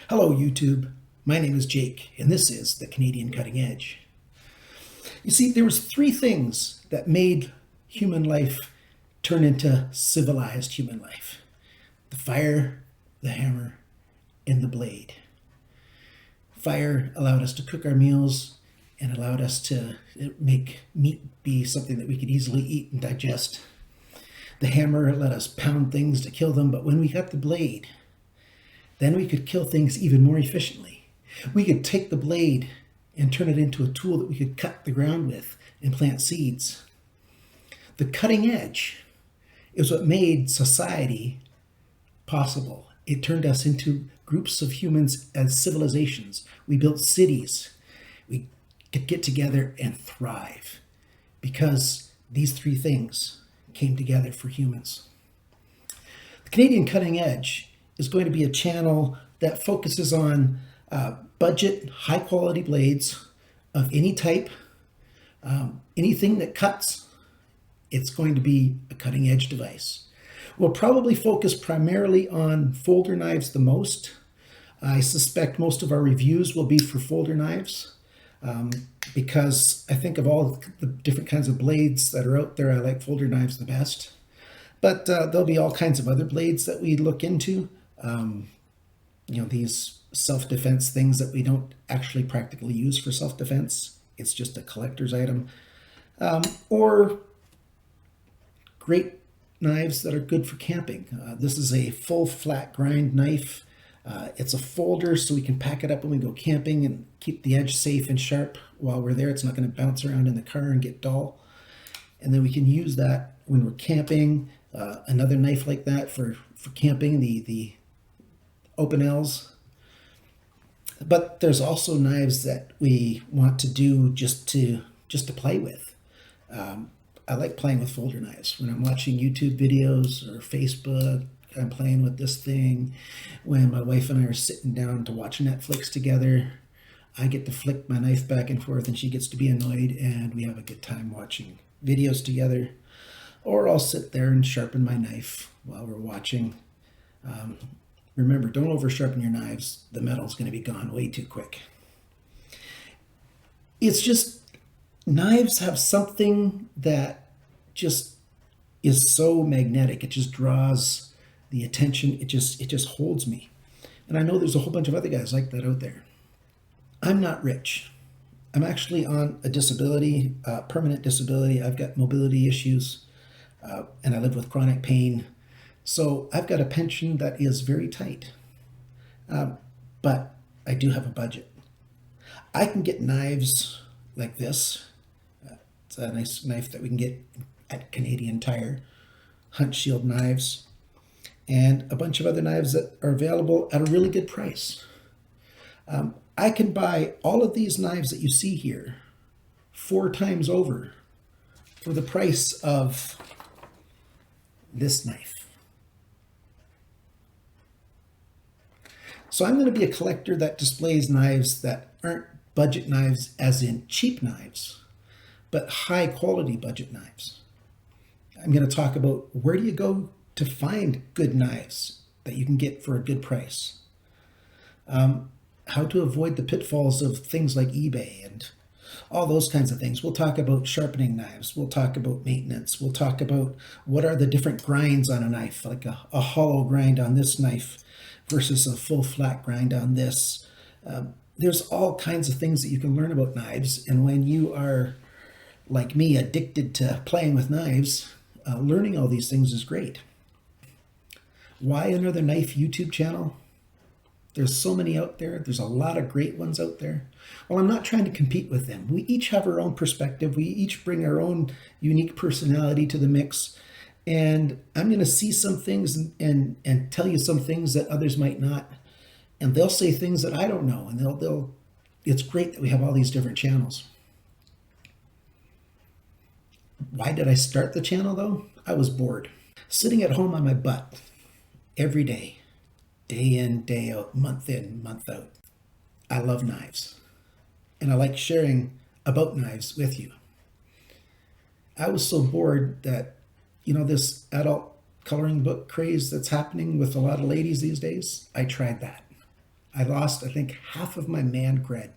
Hello, YouTube. My name is Jake, and this is the Canadian Cutting Edge. You see, there was three things that made human life turn into civilized human life: the fire, the hammer, and the blade. Fire allowed us to cook our meals and allowed us to make meat be something that we could easily eat and digest. The hammer let us pound things to kill them, but when we got the blade, then we could kill things even more efficiently. We could take the blade and turn it into a tool that we could cut the ground with and plant seeds. The cutting edge is what made society possible. It turned us into groups of humans as civilizations. We built cities. We could get together and thrive because these three things came together for humans. The Canadian Cutting Edge is going to be a channel that focuses on budget, high quality blades of any type, anything that cuts. It's going to be a cutting edge device. We'll probably focus primarily on folder knives the most. I suspect most of our reviews will be for folder knives because I think of all the different kinds of blades that are out there, I like folder knives the best. But there'll be all kinds of other blades that we look into. These self-defense things that we don't actually practically use for self-defense. It's just a collector's item. Or great knives that are good for camping. This is a full flat grind knife. It's a folder, so we can pack it up when we go camping and keep the edge safe and sharp while we're there. It's not going to bounce around in the car and get dull. And then we can use that when we're camping. Another knife like that for camping, the open L's. But there's also knives that we want to do just to play with. I like playing with folder knives. When I'm watching YouTube videos or Facebook, I'm playing with this thing. When my wife and I are sitting down to watch Netflix together, I get to flick my knife back and forth and she gets to be annoyed, and we have a good time watching videos together. Or I'll sit there and sharpen my knife while we're watching. Remember, don't over sharpen your knives. The metal's going to be gone way too quick. It's just, knives have something that just is so magnetic. It just draws the attention. It just holds me. And I know there's a whole bunch of other guys like that out there. I'm not rich. I'm actually on a disability, permanent disability. I've got mobility issues. And I live with chronic pain. So I've got a pension that is very tight. But I do have a budget. I can get knives like this. It's a nice knife that we can get at Canadian Tire. Hunt Shield knives. And a bunch of other knives that are available at a really good price. I can buy all of these knives that you see here 4 times over for the price of this knife. So I'm going to be a collector that displays knives that aren't budget knives as in cheap knives, but high quality budget knives. I'm going to talk about where do you go to find good knives that you can get for a good price. How to avoid the pitfalls of things like eBay and all those kinds of things. We'll talk about sharpening knives. We'll talk about maintenance. We'll talk about what are the different grinds on a knife, like a hollow grind on this knife versus a full flat grind on this. There's all kinds of things that you can learn about knives. And when you are, like me, addicted to playing with knives, learning all these things is great. Why another knife YouTube channel? There's so many out there. There's a lot of great ones out there. Well, I'm not trying to compete with them. We each have our own perspective. We each bring our own unique personality to the mix. And I'm going to see some things and tell you some things that others might not. And they'll say things that I don't know. And it's great that we have all these different channels. Why did I start the channel though? I was bored. Sitting at home on my butt every day. Day in, day out, month in, month out. I love knives. And I like sharing about knives with you. I was so bored that, this adult coloring book craze that's happening with a lot of ladies these days, I tried that. I lost, I think, half of my man cred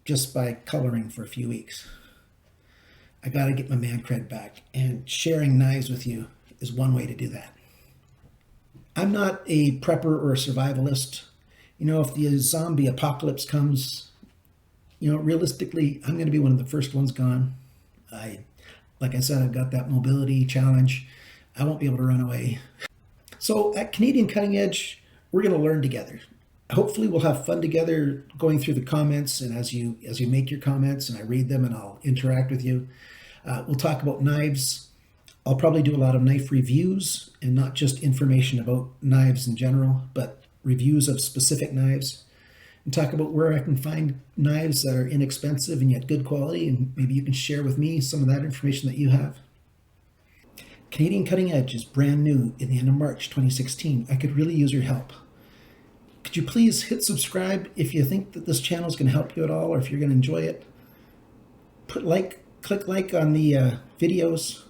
just by coloring for a few weeks. I got to get my man cred back, and sharing knives with you is one way to do that. I'm not a prepper or a survivalist. If the zombie apocalypse comes, realistically, I'm going to be one of the first ones gone. Like I said, I've got that mobility challenge. I won't be able to run away. So at Canadian Cutting Edge, we're going to learn together. Hopefully we'll have fun together going through the comments, and as you make your comments and I read them and I'll interact with you. We'll talk about knives. I'll probably do a lot of knife reviews, and not just information about knives in general, but reviews of specific knives, and talk about where I can find knives that are inexpensive and yet good quality, and maybe you can share with me some of that information that you have. Canadian Cutting Edge is brand new in the end of March 2016. I could really use your help. Could you please hit subscribe if you think that this channel is going to help you at all, or if you're going to enjoy it? Click like on the videos.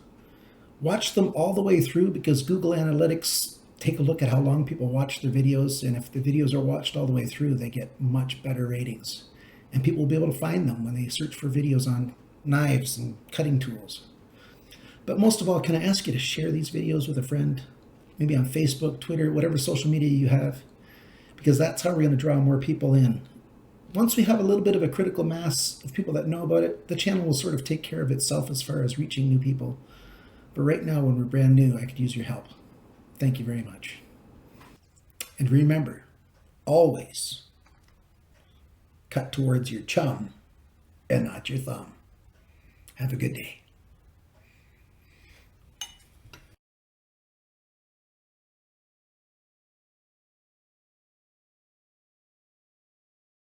Watch them all the way through, because Google Analytics take a look at how long people watch their videos, and if the videos are watched all the way through, they get much better ratings. And people will be able to find them when they search for videos on knives and cutting tools. But most of all, can I ask you to share these videos with a friend? Maybe on Facebook, Twitter, whatever social media you have, because that's how we're going to draw more people in. Once we have a little bit of a critical mass of people that know about it, the channel will sort of take care of itself as far as reaching new people. But right now, when we're brand new, I could use your help. Thank you very much. And remember, always cut towards your chum and not your thumb. Have a good day.